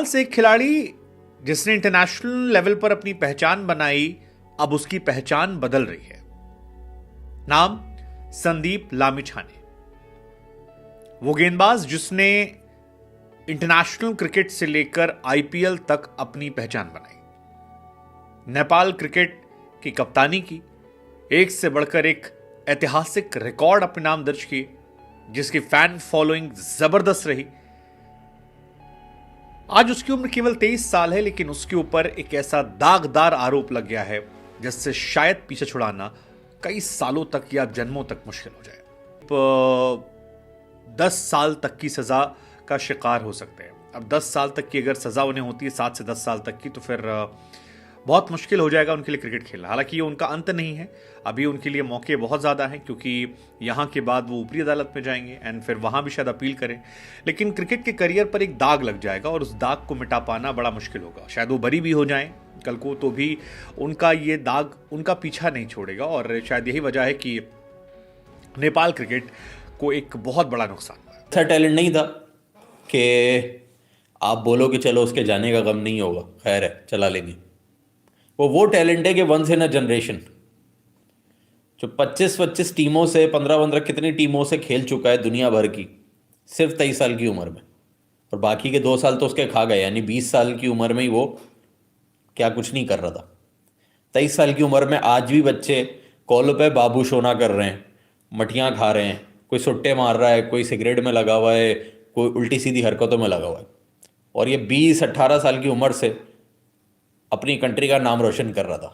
नेपाल से एक खिलाड़ी जिसने इंटरनेशनल लेवल पर अपनी पहचान बनाई, अब उसकी पहचान बदल रही है। नाम संदीप लामिछाने। वो गेंदबाज जिसने इंटरनेशनल क्रिकेट से लेकर आईपीएल तक अपनी पहचान बनाई, नेपाल क्रिकेट की कप्तानी की, एक से बढ़कर एक ऐतिहासिक रिकॉर्ड अपने नाम दर्ज किए, जिसकी फैन फॉलोइंग जबरदस्त रही। आज उसकी उम्र केवल 23 साल है, लेकिन उसके ऊपर एक ऐसा दागदार आरोप लग गया है जिससे शायद पीछे छुड़ाना कई सालों तक या जन्मों तक मुश्किल हो जाए। 10 साल तक की सजा का शिकार हो सकते हैं। अब 10 साल तक की अगर सजा उन्हें होती है, 7 से 10 साल तक की, तो फिर बहुत मुश्किल हो जाएगा उनके लिए क्रिकेट खेलना। हालांकि ये उनका अंत नहीं है, अभी उनके लिए मौके बहुत ज़्यादा हैं, क्योंकि यहाँ के बाद वो ऊपरी अदालत में जाएंगे एंड फिर वहाँ भी शायद अपील करें। लेकिन क्रिकेट के करियर पर एक दाग लग जाएगा और उस दाग को मिटा पाना बड़ा मुश्किल होगा। शायद वो बरी भी हो जाएं कल को, तो भी उनका ये दाग उनका पीछा नहीं छोड़ेगा। और शायद यही वजह है कि नेपाल क्रिकेट को एक बहुत बड़ा नुकसान हुआ। ऐसा टैलेंट नहीं था कि आप बोलो कि चलो उसके जाने का गम नहीं होगा, खैर है चला लेंगे। वो टैलेंट है कि वंस इन अ जनरेशन, जो 25-25 टीमों से 15-15 कितनी टीमों से खेल चुका है दुनिया भर की, सिर्फ 23 साल की उम्र में, और बाकी के 2 साल तो उसके खा गए। यानी 20 साल की उम्र में ही वो क्या कुछ नहीं कर रहा था। 23 साल की उम्र में आज भी बच्चे कॉल पे बाबू सोना कर रहे हैं, मठियाँ खा रहे हैं, कोई सुट्टे मार रहा है, कोई सिगरेट में लगा हुआ है, कोई उल्टी सीधी हरकतों में लगा हुआ है, और ये 20-18 साल की उम्र से अपनी कंट्री का नाम रोशन कर रहा था।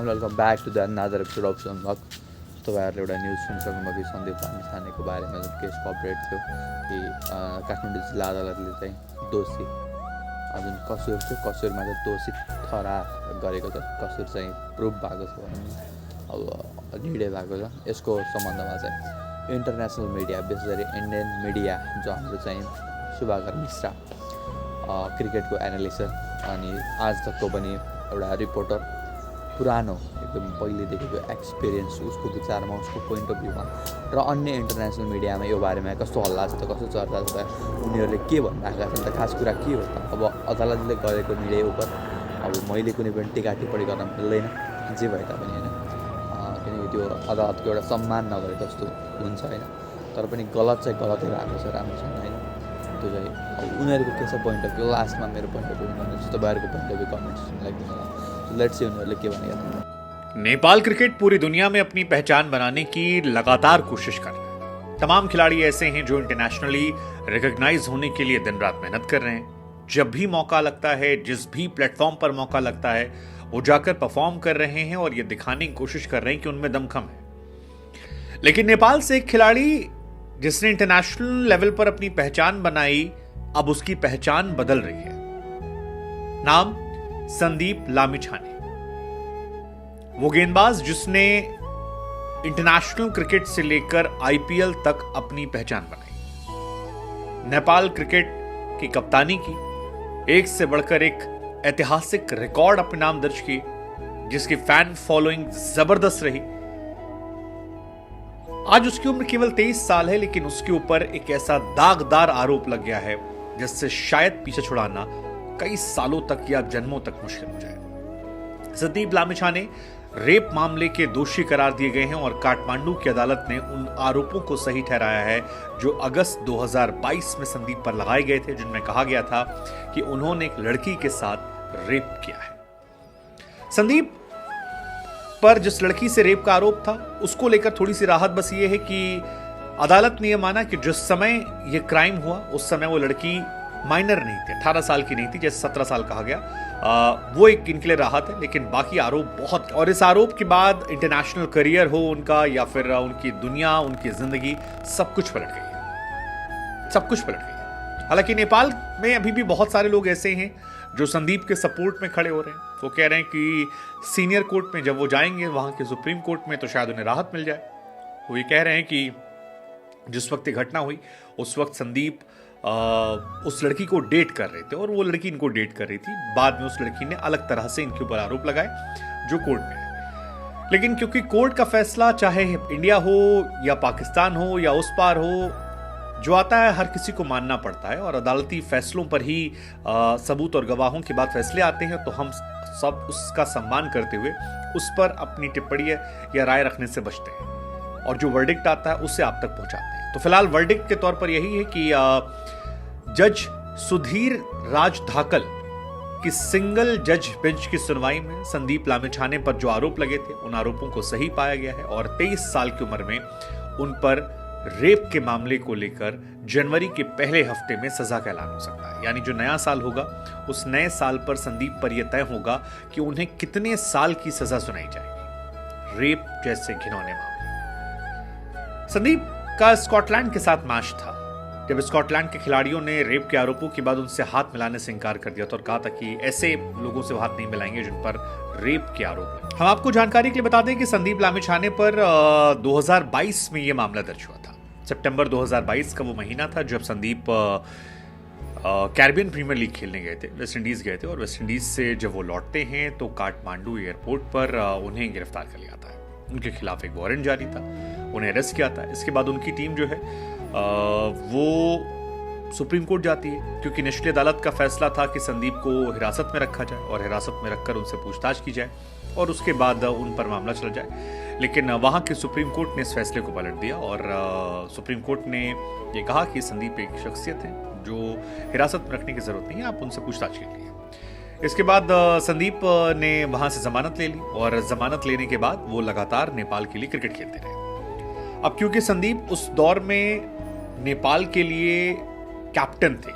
Welcome back to the another episode of सनलक। यस्तो भएर एउटा न्युज सुनिसक्नुभयो कि सन्दीप लामिछानेको बारेमा जुन केस अपडेट थियो कि काठमाडौँ जिल्ला अदालतले चाहिँ दोषी जुन कसुर थियो, कसूरमा चाहिँ दोषी ठहरार गरेको छ, कसुर चाहिँ प्रुभ भएको छ भने अब निर्णय भएको छ। यसको सम्बन्धमा चाहिँ इन्टरनेसनल मिडिया, विशेष गरी इन्डियन मिडिया, जो हाम्रो चाहिँ सुभाकर मिश्रा क्रिकेटको एनालिस्ट अनि आज तकको पनि एउटा रिपोर्टर, पुरानो एकदम पहिलेदेखिको एक्सपिरियन्स, उसको विचारमा, उसको पोइन्ट अफ भ्यूमा र अन्य इन्टरनेसनल मिडियामा यो बारेमा कस्तो हल्ला छ त, कस्तो चर्चा छ त, उनीहरूले के भनिरहेका छन् त, खास कुरा के हो त। अब अदालतले गरेको निर्णय उप अब मैले कुनै पनि टिका टिप्पणी गर्न मिल्दैन, जे भए तापनि होइन, किनकि त्यो अदालतको एउटा सम्मान नगरे जस्तो हुन्छ होइन। तर पनि गलत चाहिँ गलतै भएको छ, राम्रो छैन होइन। त्यो चाहिँ अब उनीहरूको के छ पोइन्ट अफ भ्यू, लास्टमा मेरो पोइन्ट अफ भ्यू जस्तो तपाईँहरूको पोइन्ट अफ भ्यू कमेन्ट सेक्सनमा लेखिदिनु होला। लेट्स सी उनीहरूले के भनेका छन्। नेपाल क्रिकेट पूरी दुनिया में अपनी पहचान बनाने की लगातार कोशिश कर रहा है। तमाम खिलाड़ी ऐसे हैं जो इंटरनेशनली रिकॉग्नाइज होने के लिए दिन रात मेहनत कर रहे हैं। जब भी मौका लगता है, जिस भी प्लेटफॉर्म पर मौका लगता है, वो जाकर परफॉर्म कर रहे हैं और ये दिखाने की कोशिश कर रहे हैं कि उनमें दमखम है। लेकिन नेपाल से एक खिलाड़ी जिसने इंटरनेशनल लेवल पर अपनी पहचान बनाई, अब उसकी पहचान बदल रही है। नाम संदीप लामिछाने। वो गेंदबाज जिसने इंटरनेशनल क्रिकेट से लेकर आईपीएल तक अपनी पहचान बनाई, नेपाल क्रिकेट की कप्तानी की, एक से बढ़कर एक ऐतिहासिक रिकॉर्ड अपने नाम दर्ज किए, जिसकी फैन फॉलोइंग जबरदस्त रही। आज उसकी उम्र केवल 23 साल है, लेकिन उसके ऊपर एक ऐसा दागदार आरोप लग गया है जिससे शायद पीछे छुड़ाना कई सालों तक या जन्मों तक मुश्किल हो जाए। संदीप लामिछाने रेप मामले के दोषी करार दिए गए हैं और काठमांडू की अदालत ने उन आरोपों को सही ठहराया है जो अगस्त 2022 में संदीप पर लगाए गए थे, जिनमें कहा गया था कि उन्होंने एक लड़की के साथ रेप किया है। संदीप पर जिस लड़की से रेप का आरोप था, उसको लेकर थोड़ी सी राहत बस ये है कि अदालत ने यह माना कि जिस समय यह क्राइम हुआ उस समय वो लड़की माइनर नहीं थी, 18 साल की नहीं थी, जैसे 17 साल कहा गया। वो एक इनके लिए राहत है। लेकिन बाकी आरोप बहुत, और इस आरोप के बाद इंटरनेशनल करियर हो उनका या फिर उनकी दुनिया, उनकी जिंदगी, सब कुछ पलट गई है, सब कुछ पलट गई है। हालांकि नेपाल में अभी भी बहुत सारे लोग ऐसे हैं जो संदीप के सपोर्ट में खड़े हो रहे हैं। वो कह रहे हैं कि सीनियर कोर्ट में जब वो जाएंगे, वहां के सुप्रीम कोर्ट में, तो शायद उन्हें राहत मिल जाए। वो ये कह रहे हैं कि जिस वक्त ये घटना हुई उस वक्त संदीप उस लड़की को डेट कर रहे थे और वो लड़की इनको डेट कर रही थी। बाद में उस लड़की ने अलग तरह से इनके ऊपर आरोप लगाए जो कोर्ट में है। लेकिन क्योंकि कोर्ट का फैसला चाहे इंडिया हो या पाकिस्तान हो या उस पार हो, जो आता है हर किसी को मानना पड़ता है और अदालती फैसलों पर ही सबूत और गवाहों के बाद फैसले आते हैं, तो हम सब उसका सम्मान करते हुए उस पर अपनी टिप्पणी या राय रखने से बचते हैं और जो वर्डिक्ट आता है उससे आप तक पहुंचाते हैं। तो फिलहाल वर्डिक्ट के तौर पर यही है कि जज सुधीर राज धाकल की सिंगल जज बेंच की सुनवाई में संदीप लामिछाने पर जो आरोप लगे थे उन आरोपों को सही पाया गया है और 23 साल की उम्र में उन पर रेप के मामले को लेकर जनवरी के पहले हफ्ते में सजा का ऐलान हो सकता है। यानी जो नया साल होगा उस नए साल पर संदीप पर यह तय होगा कि उन्हें कितने साल की सजा सुनाई जाएगी रेप जैसे घिनौने मामले। संदीप का स्कॉटलैंड के साथ मैच था जब स्कॉटलैंड के खिलाड़ियों ने रेप के आरोपों के बाद उनसे हाथ मिलाने से इनकार कर दिया था और कहा था कि ऐसे लोगों से हाथ नहीं मिलाएंगे जिन पर रेप के आरोप हैं। हम आपको जानकारी के लिए बता दें कि संदीप लामिछाने पर 2022 में यह मामला दर्ज हुआ था। सितंबर 2022 का वो महीना था जब संदीप कैरिबियन प्रीमियर लीग खेलने गए थे, वेस्ट इंडीज गए थे और वेस्ट इंडीज से जब वो लौटते हैं तो काठमांडू एयरपोर्ट पर उन्हें गिरफ्तार कर लिया जाता है। उनके खिलाफ एक वारंट जारी था, उन्हें अरेस्ट किया था। इसके बाद उनकी टीम जो है वो सुप्रीम कोर्ट जाती है क्योंकि निचली अदालत का फैसला था कि संदीप को हिरासत में रखा जाए और हिरासत में रखकर उनसे पूछताछ की जाए और उसके बाद उन पर मामला चला जाए। लेकिन वहां के सुप्रीम कोर्ट ने इस फैसले को पलट दिया और सुप्रीम कोर्ट ने ये कहा कि संदीप एक शख्सियत है जो हिरासत में रखने की जरूरत नहीं है, आप उनसे पूछताछ कीजिए। इसके बाद संदीप ने वहां से जमानत ले ली और जमानत लेने के बाद वो लगातार नेपाल के लिए क्रिकेट खेलते रहे। अब क्योंकि संदीप उस दौर में नेपाल के लिए कैप्टन थे,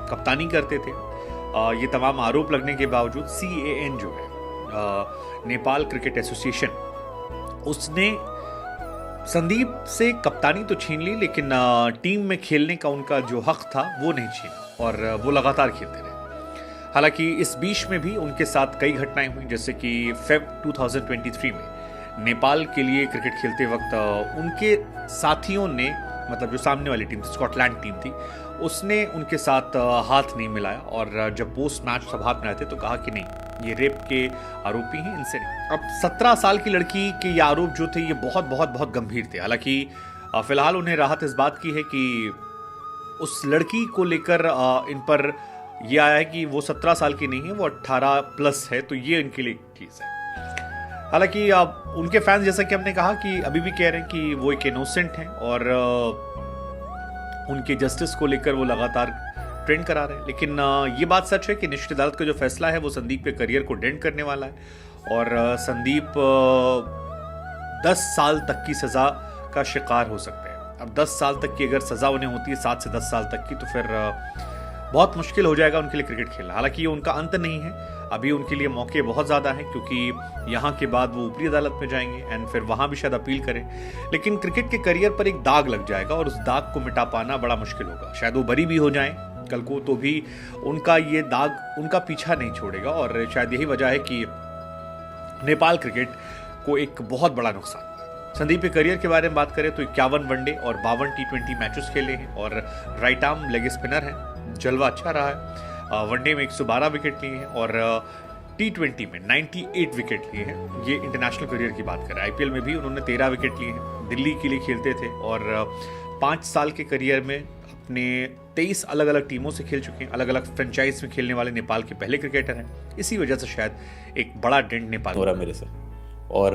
कप्तानी करते थे, ये तमाम आरोप लगने के बावजूद CAN जो है नेपाल क्रिकेट एसोसिएशन, उसने संदीप से कप्तानी तो छीन ली लेकिन टीम में खेलने का उनका जो हक था वो नहीं छीना और वो लगातार खेलते रहे। हालांकि इस बीच में भी उनके साथ कई घटनाएं हुई, जैसे कि फेब 2023 में नेपाल के लिए क्रिकेट खेलते वक्त उनके साथियों ने, मतलब जो सामने वाली टीम स्कॉटलैंड टीम थी, उसने उनके साथ हाथ नहीं मिलाया और जब पोस्ट मैच सब हाथ मिलाए थे तो कहा कि नहीं ये रेप के आरोपी हैं, इनसे नहीं। अब 17 साल की लड़की के ये आरोप जो थे ये बहुत बहुत बहुत गंभीर थे। हालांकि फिलहाल उन्हें राहत इस बात की है कि उस लड़की को लेकर इन पर यह आया है कि वो 17 साल की नहीं है, वो 18 प्लस है, तो ये इनके लिए चीज है। हालांकि उनके फैंस, जैसा कि हमने कहा, कि अभी भी कह रहे हैं कि वो एक इनोसेंट हैं और उनके जस्टिस को लेकर वो लगातार ट्रेंड करा रहे हैं। लेकिन ये बात सच है कि निचली अदालत का जो फैसला है वो संदीप के करियर को डेंट करने वाला है और संदीप 10 साल तक की सजा का शिकार हो सकते हैं। अब 10 साल तक की अगर सजा उन्हें होती है, 7 से 10 साल तक की, तो फिर बहुत मुश्किल हो जाएगा उनके लिए क्रिकेट खेलना। हालांकि ये उनका अंत नहीं है, अभी उनके लिए मौके बहुत ज़्यादा हैं क्योंकि यहाँ के बाद वो ऊपरी अदालत में जाएंगे एंड फिर वहाँ भी शायद अपील करें। लेकिन क्रिकेट के करियर पर एक दाग लग जाएगा और उस दाग को मिटा पाना बड़ा मुश्किल होगा। शायद वो बरी भी हो जाएं कल को, तो भी उनका ये दाग उनका पीछा नहीं छोड़ेगा और शायद यही वजह है कि नेपाल क्रिकेट को एक बहुत बड़ा नुकसान। संदीप के करियर के बारे में बात करें तो 51 वनडे और 52 T20 मैचेस खेले हैं और राइट आर्म लेग स्पिनर हैं, जलवा अच्छा रहा है। वनडे में 112 विकेट लिए हैं और T20 में 98 विकेट लिए हैं। ये इंटरनेशनल करियर की बात करें। IPL में भी उन्होंने 13 विकेट लिए हैं, दिल्ली के लिए खेलते थे और 5 साल के करियर में अपने 23 अलग अलग टीमों से खेल चुके हैं, अलग अलग फ्रेंचाइज में खेलने वाले नेपाल के पहले क्रिकेटर हैं। इसी वजह से शायद एक बड़ा डेंट नेपाल हो रहा मेरे से, और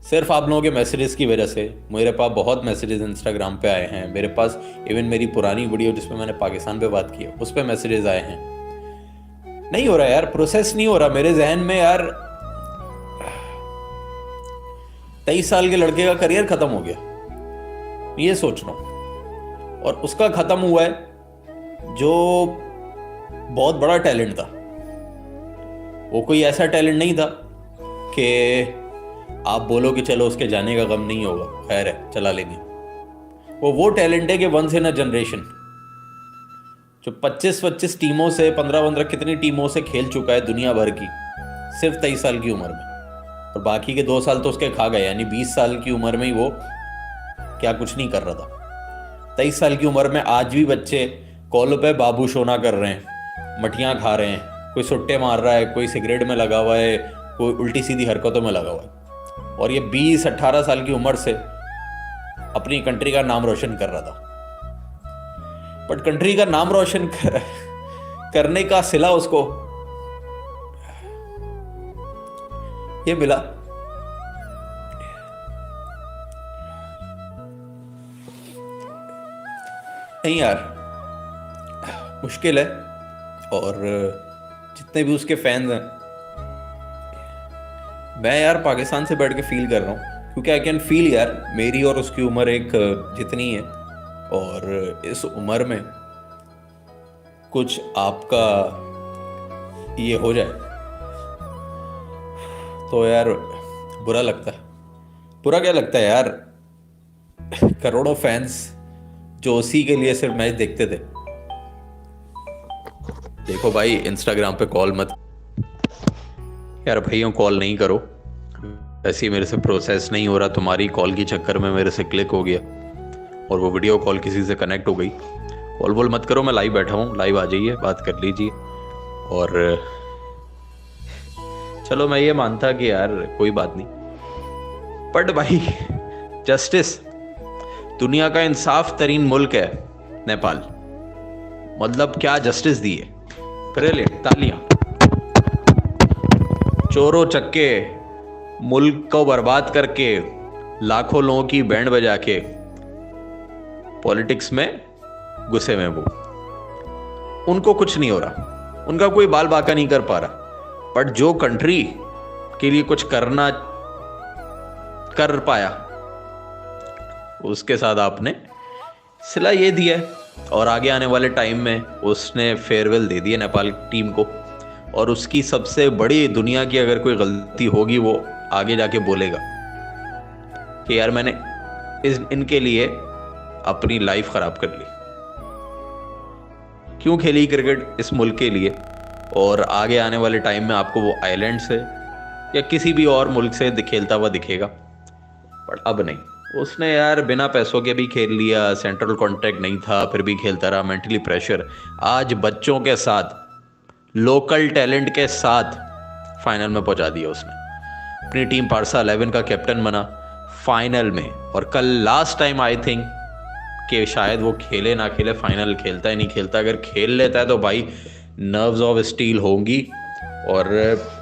सिर्फ आप लोगों के मैसेजेस की वजह से मेरे पास बहुत मैसेजेस इंस्टाग्राम पे आए हैं। मेरे पास इवन मेरी पुरानी वीडियो जिसमें मैंने पाकिस्तान पे बात की है उस पर मैसेजेस आए हैं। नहीं हो रहा यार, प्रोसेस नहीं हो रहा मेरे जहन में यार। 23 साल के लड़के का करियर खत्म हो गया, ये सोच रहा हूं, और उसका खत्म हुआ है जो बहुत बड़ा टैलेंट था। वो कोई ऐसा टैलेंट नहीं था कि आप बोलो कि चलो उसके जाने का गम नहीं होगा, खैर है चला लेंगे। वो टैलेंट है कि वंस इन अ जनरेशन, जो 25 टीमों से 15 कितनी टीमों से खेल चुका है दुनिया भर की, सिर्फ 23 साल की उम्र में, और बाकी के 2 साल तो उसके खा गए। यानी 20 साल की उम्र में ही वो क्या कुछ नहीं कर रहा था। 23 साल की उम्र में आज भी बच्चे कॉल पे बाबू शोना कर रहे हैं, मठियाँ खा रहे हैं, कोई सुट्टे मार रहा है, कोई सिगरेट में लगा हुआ है, कोई उल्टी सीधी हरकतों में लगा हुआ है, और ये 20-18 साल की उम्र से अपनी कंट्री का नाम रोशन कर रहा था। बट कंट्री का नाम रोशन करने का सिला उसको ये मिला। नहीं यार, मुश्किल है। और जितने भी उसके फैंस हैं, मैं यार पाकिस्तान से बैठ के फील कर रहा हूँ, क्योंकि आई कैन फील यार, मेरी और उसकी उम्र एक जितनी है, और इस उम्र में कुछ आपका ये हो जाए तो यार बुरा लगता है। बुरा क्या लगता है यार, करोड़ों फैंस जो उसी के लिए सिर्फ मैच देखते थे। देखो भाई, इंस्टाग्राम पे कॉल मत यार, भाइयों कॉल नहीं करो। ऐसे ही मेरे से प्रोसेस नहीं हो रहा, तुम्हारी कॉल के चक्कर में मेरे से क्लिक हो गया और वो वीडियो कॉल किसी से कनेक्ट हो गई। कॉल बोल मत करो, मैं लाइव बैठा हूँ, लाइव आ जाइए, बात कर लीजिए। और चलो मैं ये मानता कि यार कोई बात नहीं, बट भाई जस्टिस, दुनिया का इंसाफ तरीन मुल्क है नेपाल, मतलब क्या जस्टिस दी है। ब्रिलियंट, तालियां। चोरों चक्के मुल्क को बर्बाद करके, लाखों लोगों की बैंड बजा के पॉलिटिक्स में घुसे में वो, उनको कुछ नहीं हो रहा, उनका कोई बाल बाका नहीं कर पा रहा। बट जो कंट्री के लिए कुछ कर पाया, उसके साथ आपने सिला ये दिया है। और आगे आने वाले टाइम में उसने फेयरवेल दे दी है नेपाल टीम को, और उसकी सबसे बड़ी, दुनिया की अगर कोई गलती होगी वो आगे जाके बोलेगा कि यार मैंने इनके लिए अपनी लाइफ खराब कर ली। क्यों खेली क्रिकेट इस मुल्क के लिए, और आगे आने वाले टाइम में आपको वो आइलैंड से या किसी भी और मुल्क से खेलता हुआ दिखेगा। बट अब नहीं, उसने यार बिना पैसों के भी खेल लिया, सेंट्रल कॉन्ट्रैक्ट नहीं था फिर भी खेलता रहा, मेंटली प्रेशर। आज बच्चों के साथ, लोकल टैलेंट के साथ फाइनल में पहुंचा दिया उसने। अपनी टीम पारसा 11 का कैप्टन बना फाइनल में, और कल लास्ट टाइम आई थिंक कि शायद वो खेले ना खेले, फाइनल खेलता ही नहीं खेलता। अगर खेल लेता है तो भाई नर्व्स ऑफ स्टील होंगी, और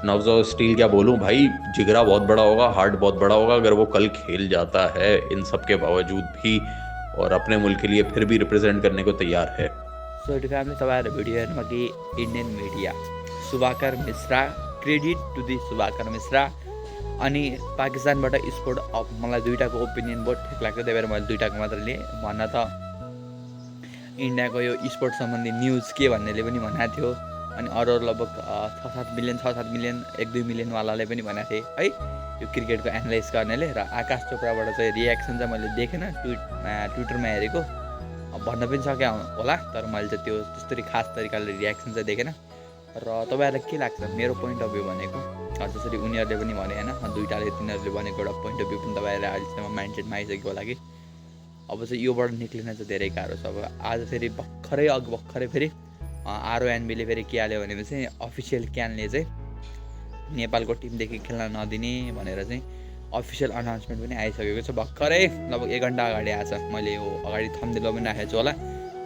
नर्व्स ऑफ स्टील क्या बोलूं भाई, जिगरा बहुत बड़ा होगा, हार्ट बहुत बड़ा होगा अगर वो कल खेल जाता है इन सब के बावजूद भी, और अपने मुल्क के लिए फिर भी रिप्रेजेंट करने को तैयार है। सो इट फ्यामिली, तपाईँहरू भिडियो हेर्नु कि Indian media Subhakar Mishra, credit to the Subhakar Mishra. अनि पाकिस्तानबाट स्पोर्ट अफ, मलाई दुईटाको ओपिनियन बहुत ठिक लाग्छ, त्यही भएर मैले दुईटाको मात्र लिएँ। भन्न त इन्डियाको यो स्पोर्ट सम्बन्धी न्युज के भन्नेले पनि भनेको थियो, अनि अरू लगभग 6-7 मिलियन 1-2 मिलियनवालाले पनि भनेको थिएँ है, यो क्रिकेटको एनालाइज गर्नेले। र आकाश चोपडाबाट चाहिँ रियाक्सन चाहिँ मैले देखेन, ट्विटरमा हेरेको, भन्न पनि सके होला, तर मैले चाहिँ त्यो त्यस्तरी खास तरिकाले रियाक्सन चाहिँ देखेन। र तपाईँहरूलाई के लाग्छ मेरो पोइन्ट अफ भ्यू भनेको, जसरी उनीहरूले पनि भने होइन, दुईटाले तिनीहरूले भनेको एउटा पोइन्ट अफ भ्यू पनि तपाईँहरूले अहिलेसम्म माइन्डसेटमा आइसक्यो होला कि अब चाहिँ योबाट निक्लिन चाहिँ धेरै गाह्रो छ। अब आज फेरि भर्खरै फेरि आरओएनबीले फेरि के हाल्यो भनेपछि अफिसियल क्यानले चाहिँ नेपालको टिमदेखि खेल्न नदिने भनेर चाहिँ अफिसियल अनाउन्समेन्ट पनि आइसकेको छ भर्खरै, लगभग 1 घन्टा अगाडि आएछ। मैले यो अगाडि थम्बनेलमा पनि राखेको छु होला,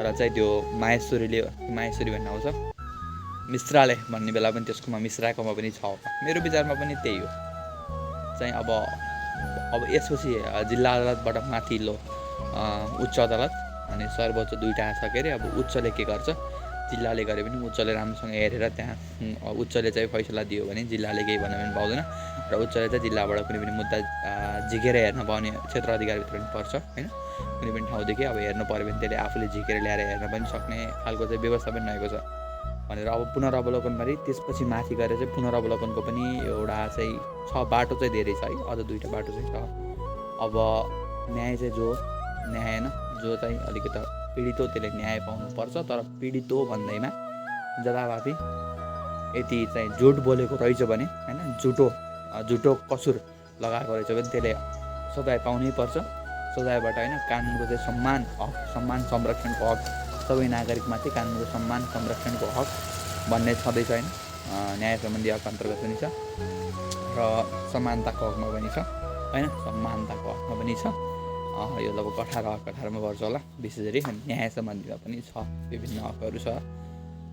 र चाहिँ त्यो माहेश्वरी भन्ने आउँछ, मिश्राले भन्ने बेला पनि त्यसकोमा मिश्राकोमा पनि छ। मेरो विचारमा पनि त्यही हो चाहिँ। अब यसपछि जिल्ला अदालतबाट माथिल्लो उच्च अदालत अनि सर्वोच्च दुईवटा छ के अरे। अब उच्चले के गर्छ, जिल्लाले गरे पनि उच्चले राम्रोसँग हेरेर त्यहाँ उच्चले चाहिँ फैसला दियो भने जिल्लाले केही भन्न पनि पाउँदैन, र उच्चले चाहिँ जिल्लाबाट कुनै पनि मुद्दा झिकेर हेर्न पाउने क्षेत्र अधिकारभित्र पनि पर्छ होइन। कुनै पनि ठाउँदेखि अब हेर्नु पऱ्यो भने त्यसले आफूले झिकेर ल्याएर हेर्न पनि सक्ने खालको चाहिँ व्यवस्था पनि रहेको छ भनेर। अब पुनरावलोकनबारे त्यसपछि माथि गएर चाहिँ पुनरावलोकनको पनि एउटा चाहिँ छ, बाटो चाहिँ धेरै छ है, अझ 2टा बाटो चाहिँ छ। अब न्याय चाहिँ न्याय होइन, जो चाहिँ अलिकति पीडित हो त्यसले न्याय पाउनुपर्छ, तर पीडित हो भन्दैमा जताभावी यति चाहिँ झुट बोलेको रहेछ भने होइन, झुटो कसुर लगाएको रहेछ भने त्यसले सजाय पाउनै पर्छ। सजायबाट होइन, कानुनको चाहिँ सम्मान संरक्षणको हक सबै नागरिकमाथि कानुनको सम्मान संरक्षणको हक भन्ने छँदैछ होइन, न्याय सम्बन्धी हक अन्तर्गत पनि छ र समानताको हकमा पनि छ होइन, समानताको हकमा पनि छ। यो लगभग 18 वर्ष होला विशेष गरी न्याय सम्बन्धीमा पनि छ विभिन्न हकहरू छ।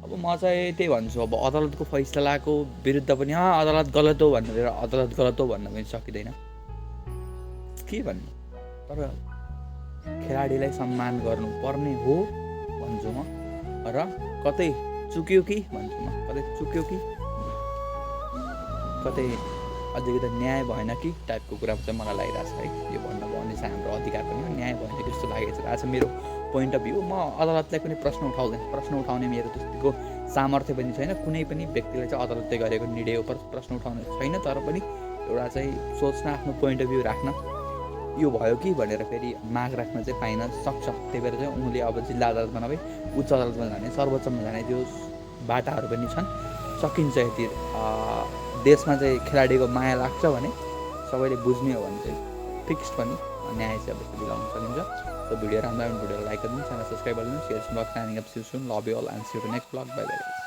अब म चाहिँ त्यही भन्छु, अब अदालतको फैसलाको विरुद्ध पनि अदालत गलत हो भनेर अदालत गलत हो भन्न पनि सकिँदैन, के भन्नु। तर खेलाडीलाई सम्मान गर्नुपर्ने हो भन्छु म, र कतै चुक्यो कि भन्छु म, कतै चुक्यो कि कतै अलिकति न्याय भएन कि टाइपको कुरा चाहिँ मलाई लागिरहेको छ है। यो भन्ने चाहिँ हाम्रो अधिकार पनि हो, न्याय भएन कि जस्तो लागिरहेको छ मेरो पोइन्ट अफ भ्यू। म अदालतलाई कुनै प्रश्न उठाउँदैन, प्रश्न उठाउने मेरो त्यतिको सामर्थ्य पनि छैन। कुनै पनि व्यक्तिले चाहिँ अदालतले गरेको निर्णय उपर प्रश्न उठाउने छैन, तर पनि एउटा चाहिँ सोच्न, आफ्नो पोइन्ट अफ भ्यू राख्न, यो भयो कि भनेर फेरि माग राख्न चाहिँ पाइन सक्छ। त्यही भएर चाहिँ उनले अब जिल्ला अदालतमा नभई उच्च अदालतमा जाने, सर्वोच्चमा जाने त्यो बाटाहरू पनि छन्। सकिन्छ यति देशमा चाहिँ खेलाडीको माया लाग्छ भने, सबैले बुझ्ने हो भने चाहिँ फिक्स्ड पनि न्याय चाहिँ अब यस्तो दिलाउन सकिन्छ। सो भिडियो राम्रो भिडियोलाई लाइक गरिदिनु, च्यानल सब्सक्राइब गरिदिनु, share box signing up, see you soon, love you all and see you to next vlog, bye by.